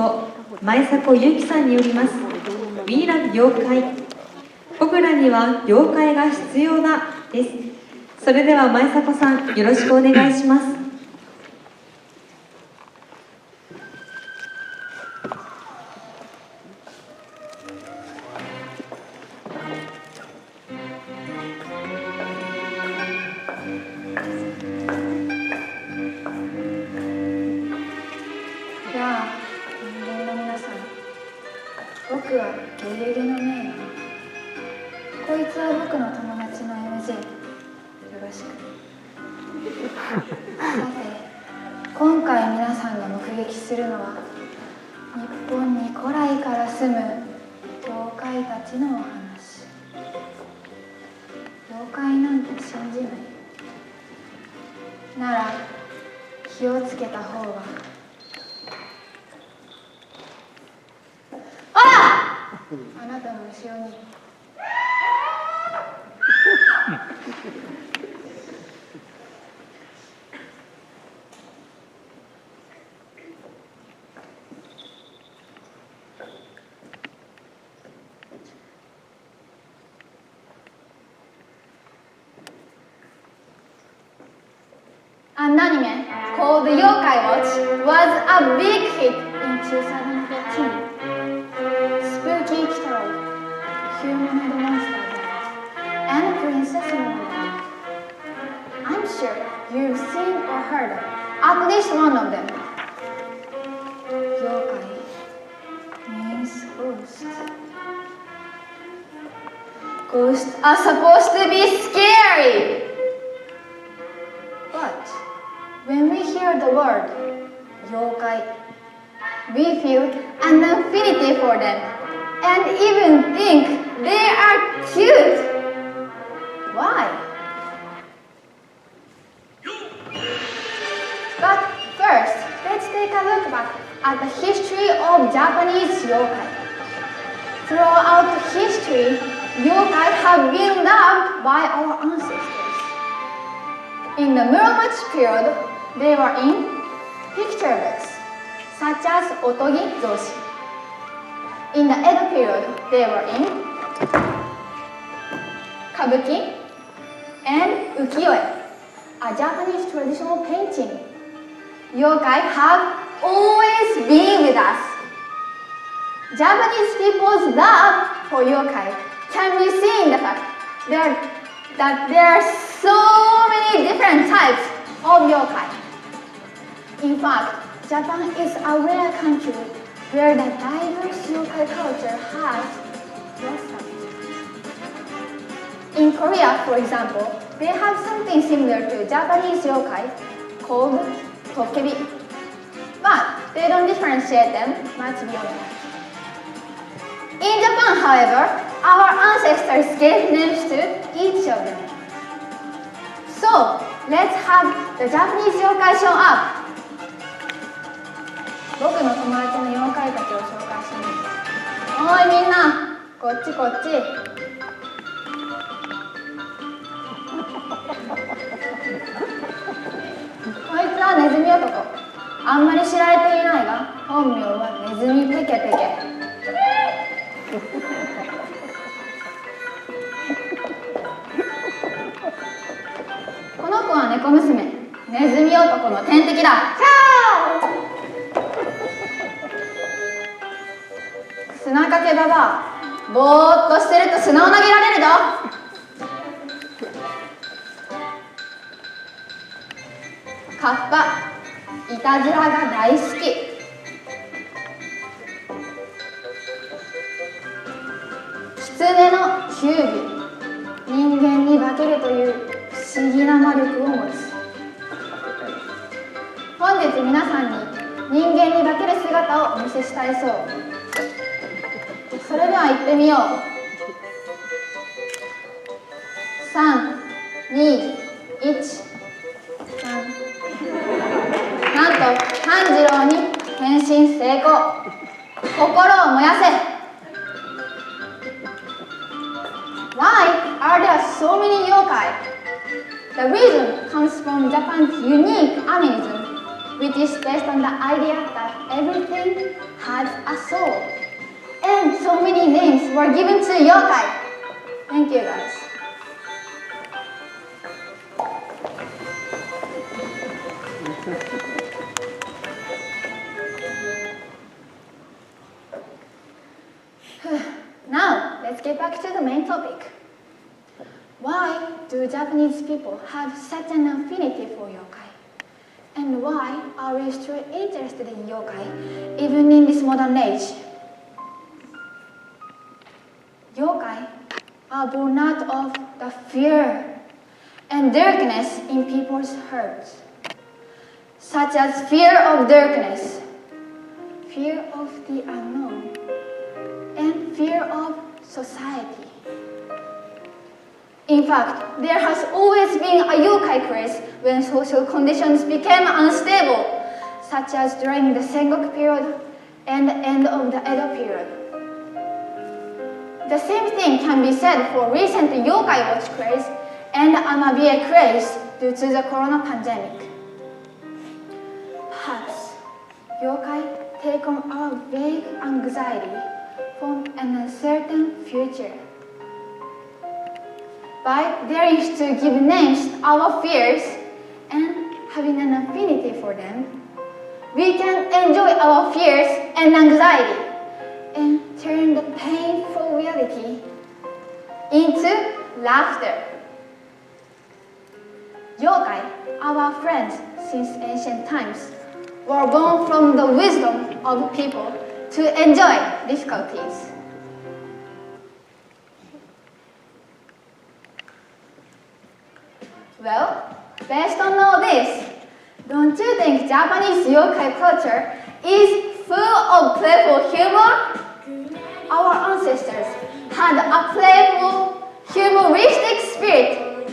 こと前迫優希さんによります We Love 妖怪、僕らには妖怪が必要だです。それでは前迫さん、よろしくお願いします。僕はゲゲゲのメイヤー。こいつは僕の友達の MJ。よろしく。さて、今回皆さんが目撃するのは日本に古来から住む妖怪たちのお話。妖怪なんて信じない。なら気をつけた方が。あなたの後ろにAn anime called The Yokai Watch was a big hit in 2014. Spooky Kitaro, humanoid monster and princess woman. I'm sure you've seen or heard of at least one of them. Yokai means ghost. Ghosts are supposed to be scary. But when we hear the word yokai, we feel an affinity for them and even think they are cute. Why? But first, let's take a look back at the history of Japanese yokai. Throughout history, yokai have been loved by our ancestors. In the Muromachi period, they were in picture books, such as Otogi Zoshi. In the Edo period, they were in kabuki and ukiyo-e, a Japanese traditional painting. Yokai have always been with us. Japanese people's love for yokai can be seen in the fact that there are so many different types of yokai. In fact, Japan is a rare country where the diverse yokai culture has blossomed. In Korea, for example, they have something similar to Japanese yokai called tokebi, but they don't differentiate them much beyond that. In Japan, however, our ancestors gave names to each of them. So, let's have the Japanese yokai show up. 僕の友達の妖怪たちを紹介します。おいみんな、こっちこっち。こいつはネズミ男。あんまり知られていないが、本名はネズミペケペケ。この子は猫娘、ネズミ男の天敵だ。砂かけばばあ、ぼーっとしてると砂を投げられるぞ。カッパ、いたずらが大好き。キツネのキュービ、人間に化けるという不思議な魔力を持つ。本日皆さんに人間に化ける姿をお見せしたいそう。それでは行ってみよう。3、2、1、なんと炭治郎に変身成功。心を燃やせ。Why are there so many yokai? The reason comes from Japan's unique animism, which is based on the idea that everything has a soul. And so many names were given to yokai. Thank you guys. Now, let's get back to the main topic. Why do Japanese people have such an affinity for yokai? And why are we still interested in yokai, even in this modern age? Yokai are born out of the fear and darkness in people's hearts, such as fear of darkness, fear of the unknown, and fear of society. In fact, there has always been a yokai craze when social conditions became unstable, such as during the Sengoku period and the end of the Edo period. The same thing can be said for recent yokai watch craze and amabiye craze due to the corona pandemic. Perhaps yokai take on our vague anxiety from an uncertain future. By daring to give names to our fears and having an affinity for them, we can enjoy our fears and anxiety and turn the painful reality into laughter. Yokai, our friends since ancient times, were born from the wisdom of people to enjoy difficulties. Well, based on all this, don't you think Japanese yokai culture is full of playful humor? Our ancestors had a playful, humoristic spirit.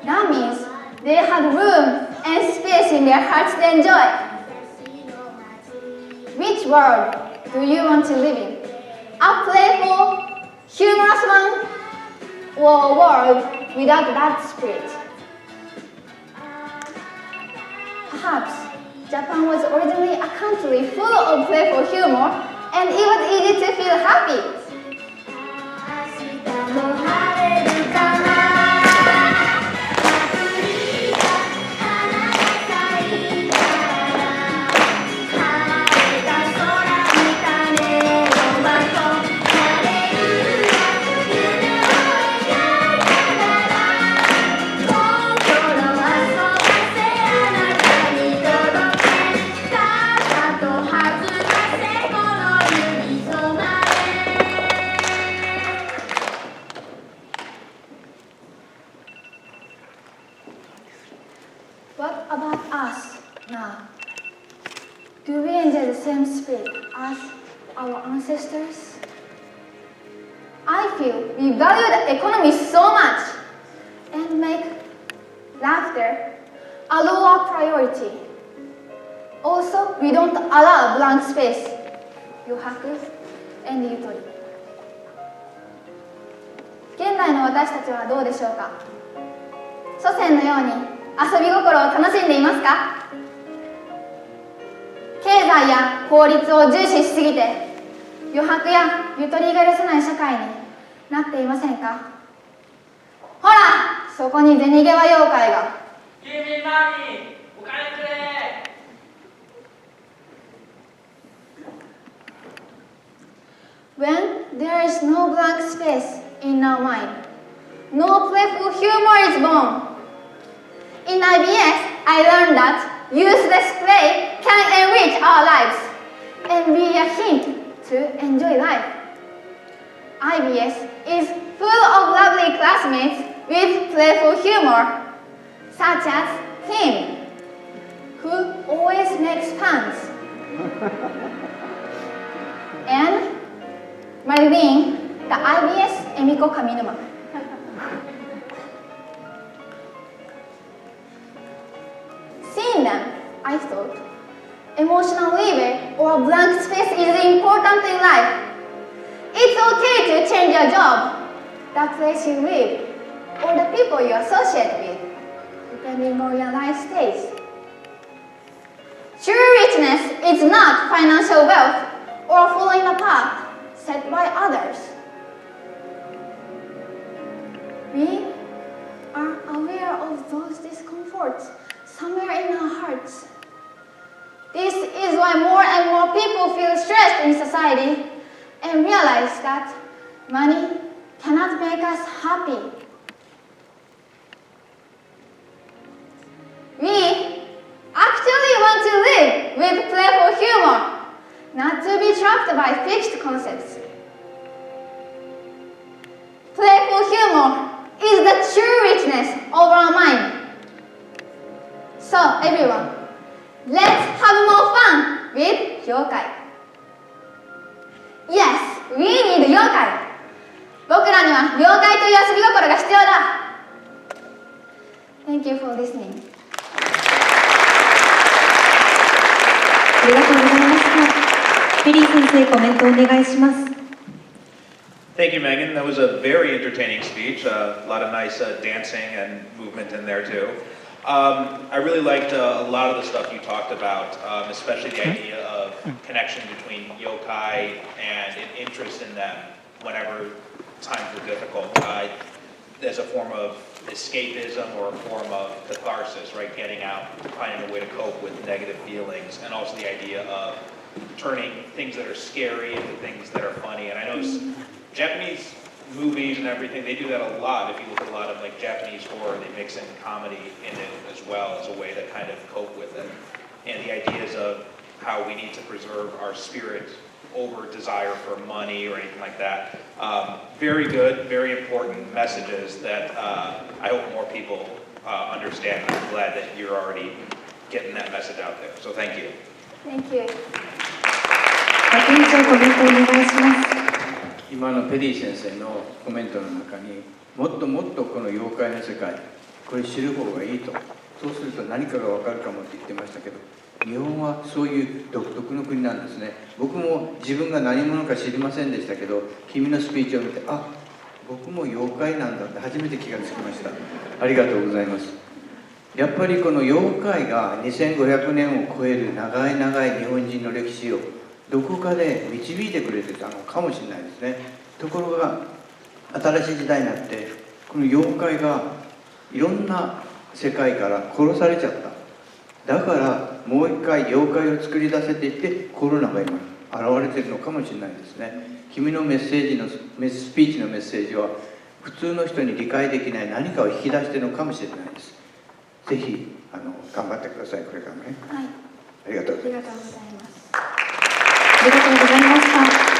That means they had room and space in their hearts to enjoy. Which world do you want to live in? A playful, humorous one, or a world without that spirit? Perhaps Japan was originally a country full of playful humor, and it was easy to feel happy. What about us now? Do we enjoy the same spirit as our ancestors? I feel we value the economy so much and make laughter a lower priority. Also, we don't allow blank space, yohaku and yutori. 現代の私たちはどうでしょうか？祖先のように遊び心を楽しんでいますか？経済や効率を重視しすぎて余白やゆとりが許せない社会になっていませんか？ほら、そこに銭ゲバ妖怪が。君何？お金くれ。When there is no blank space in our mind, no playful humor is born. In iBS, I learned that useless play can enrich our lives and be a hint to enjoy life. iBS is full of lovely classmates with playful humor, such as him, who always makes puns, and Marlene, the iBS Emiko Kaminuma. Seeing them, I thought, emotional leeway or blank space is important in life. It's okay to change your job, the place you live, or the people you associate with, depending on your life stage. True richness is not financial wealth or following the path set by others. We are aware of those discomforts somewhere in our hearts. This is why more and more people feel stressed in society and realize that money cannot make us happy. We actually want to live with playful humor, not to be trapped by fixed concepts. Playful humor is the true richness of our mind. So everyone, let's have more fun with yokai. Yes, we need yokai. 僕らには妖怪という遊び心が必要だ。Thank you for listening. ありがとうございました。ペリー先生、コメントお願いします。Thank you, Megan. That was a very entertaining speech. A lot of nice dancing and movement in there, too. I really liked a lot of the stuff you talked about, especially the idea of connection between yokai and an interest in them whenever times were difficult, as a form of escapism or a form of catharsis, right? Getting out, finding a way to cope with negative feelings, and also the idea of turning things that are scary into things that are funny. And I know Japanese movies and everything, they do that a lot. If you look at a lot of like Japanese horror, they mix in comedy in it as well as a way to kind of cope with it. And the ideas of how we need to preserve our spirit over desire for money or anything like that. Very good, very important messages that I hope more people understand. I'm glad that you're already getting that message out there. So thank you. Thank you. 店長、コメントお願いします。今のペリー先生のコメントの中にもっともっとこの妖怪の世界これ知る方がいいとそうすると何かが分かるかもって言ってましたけど日本はそういう独特の国なんですね僕も自分が何者か知りませんでしたけど君のスピーチを見てあ僕も妖怪なんだって初めて気がつきましたありがとうございますやっぱりこの妖怪が2500年を超える長い長い日本人の歴史をどこかで導いてくれてたのかもしれないですねところが新しい時代になってこの妖怪がいろんな世界から殺されちゃっただからもう一回妖怪を作り出せていってコロナが今現れてるのかもしれないですね君のメッセージのスピーチのメッセージは普通の人に理解できない何かを引き出してるのかもしれないですぜひ頑張ってくださいこれからもねはいありがとうございますありがとうございますありがとうございました。